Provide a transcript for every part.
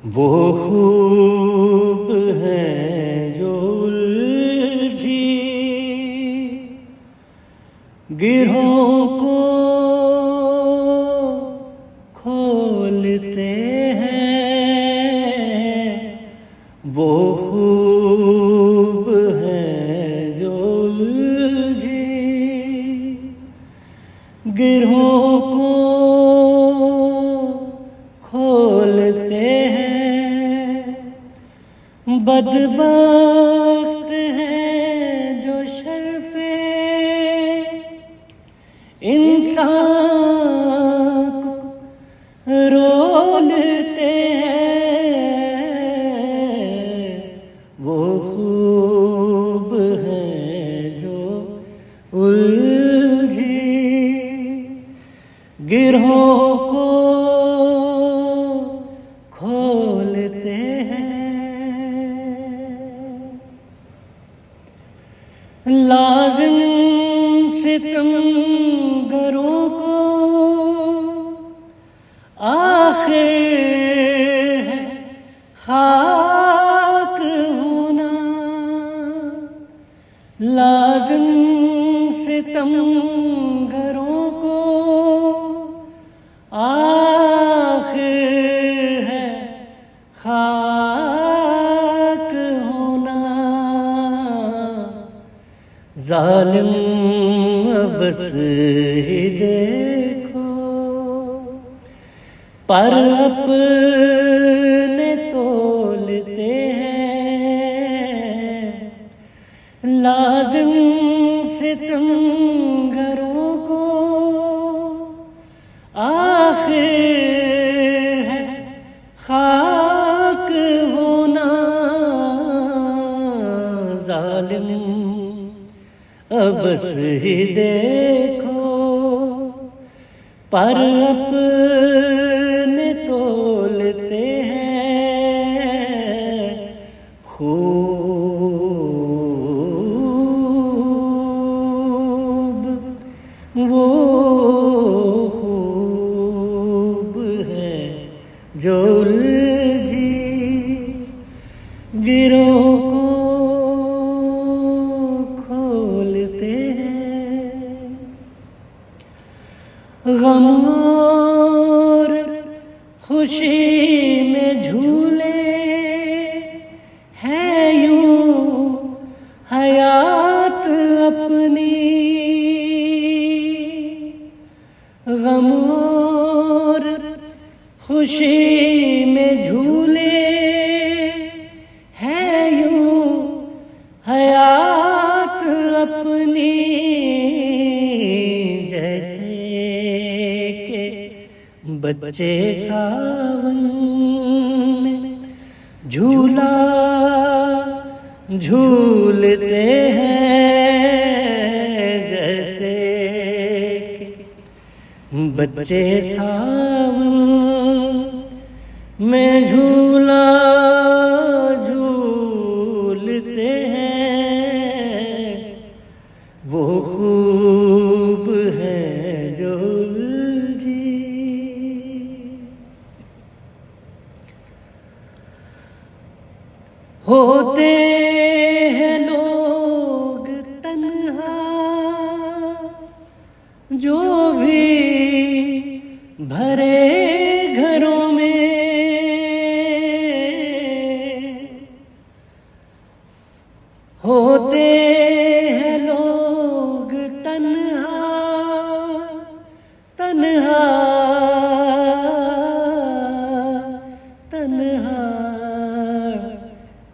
वो खूब है जो उलझी गिरों को खोलते हैं। वो खूब है जो उलझी गिरों को खोलते हैं। बदबख्त हैं जो शर्फ़े इंसान को रोलते हैं। वो खूब है जो उलझी गिरों को खोलते हैं। लाज़िम सितमगरों को आखिर है खाक होना। लाज़िम सितमगरों को आखिर है खाक होना। ज़ालिम बस ही देखो पर अपने तोलते हैं। लाज़िम सितमगरों को आखिर है खाक होना। ज़ालिम बस ही देखो पर अपने तोलते हैं। खूब वो खूब है जो उलझी गिरों को खोलते हैं। गम और खुशी में झूले हैं यूं हयात अपनी। गम और खुशी में झूले हैं यूं हयात अपनी। जैसे के बच्चे सावन में झूला झूलते हैं। जैसे के बच्चे सावन में झूला झूलते हैं। वो खूब है जो उलझी। होते हैं लोग तन्हा जो भी भरे घरों में। होते हैं लोग तन्हा तन्हा तन्हा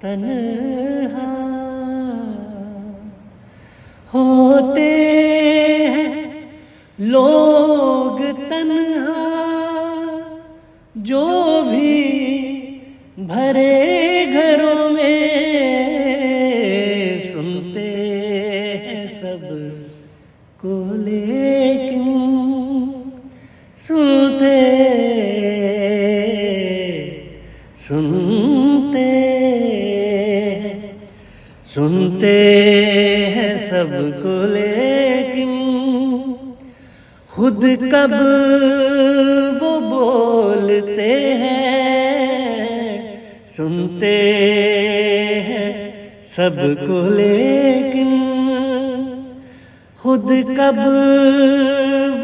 तन्हा। होते हैं लोग तन्हा जो भी भरे घरों में। सुनते हैं सब को लेकिन सुनते सुनते सुनते हैं सबको लेकिन खुद कब वो बोलते हैं। सुनते हैं सबको लेकिन खुद कब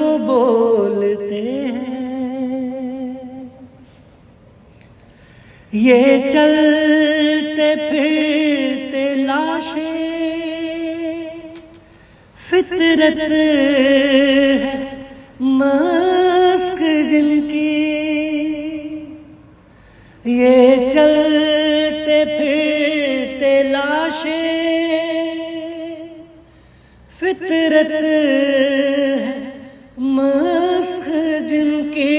वो बोलते हैं। ये चलते फिरते लाशें फितरत है मस्क जिनकी, ये चलते फिरते लाशें फितरत है मस्क जिनकी,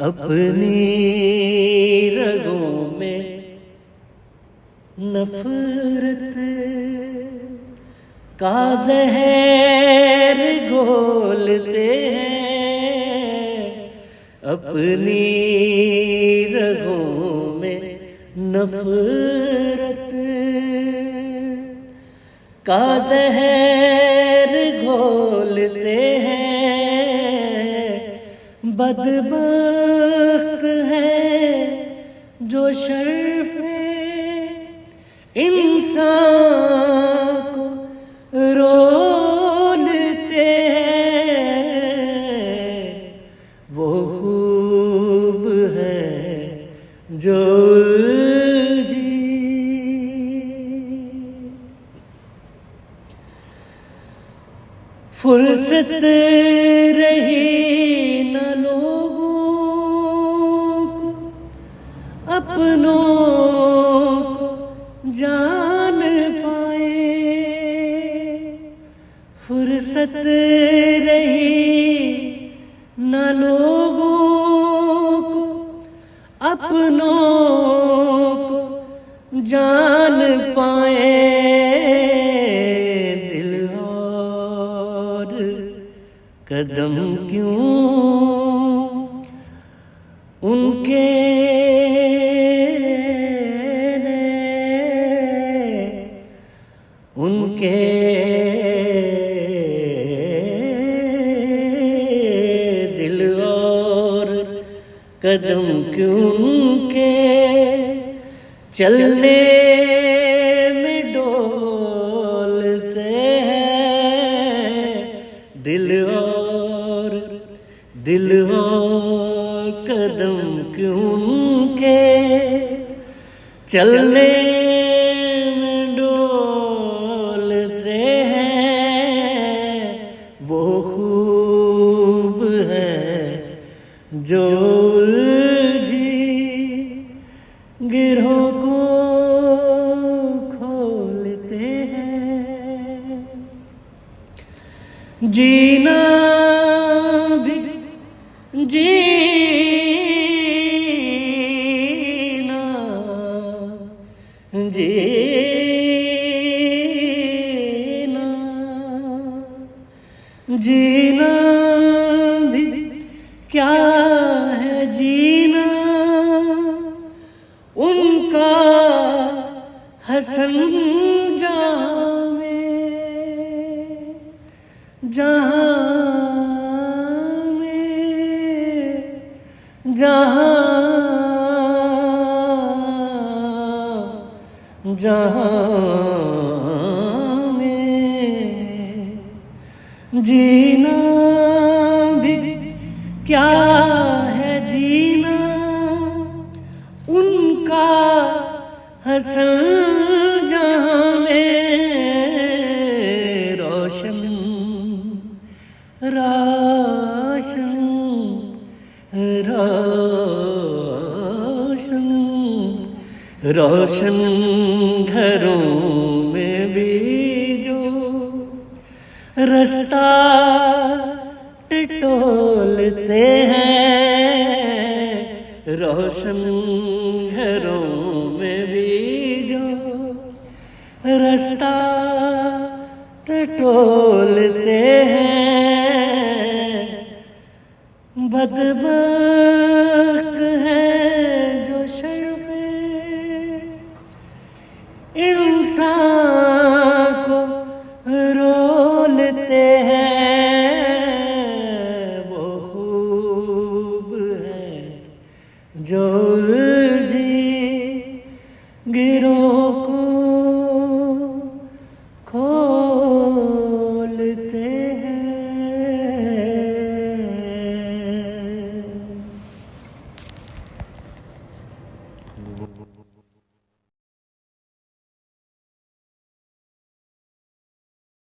अपनी रगों में नफरत का ज़हर घोलते हैं, अपनी रगों में नफरत का ज़हर घोलते हैं। बदबख्त है जो शर्फ़े इंसान को रोलते हैं, वो खूब है जो उलझी। फुर्सत रही न लोगों को अपनों को जान पाए, फुर्सत रही न लोगों को अपनों को जान पाए। दिल और कदम क्यों उनके उनके दिल और कदम क्यों उनके चलने में डोलते हैं। दिल और कदम क्यों उनके चलने में डोलते हैं, वो खूब है जो उलझी गिरोह को खोलते हैं। जीना भी जीना जीना जीना भी क्या है जीना, उनका हसन जहाँ में जहाँ में जीना भी क्या है जीना, उनका हसन जहाँ में रोशन रोशन रोशन रोशन घरों में भी जो रास्ता टटोलते हैं, रोशन घरों में भी जो रास्ता टटोलते हैं। बदबख्त है जो शर्फ़े इंसान को रोलते हैं, वो खूब है जो गिरों को खोलते हैं।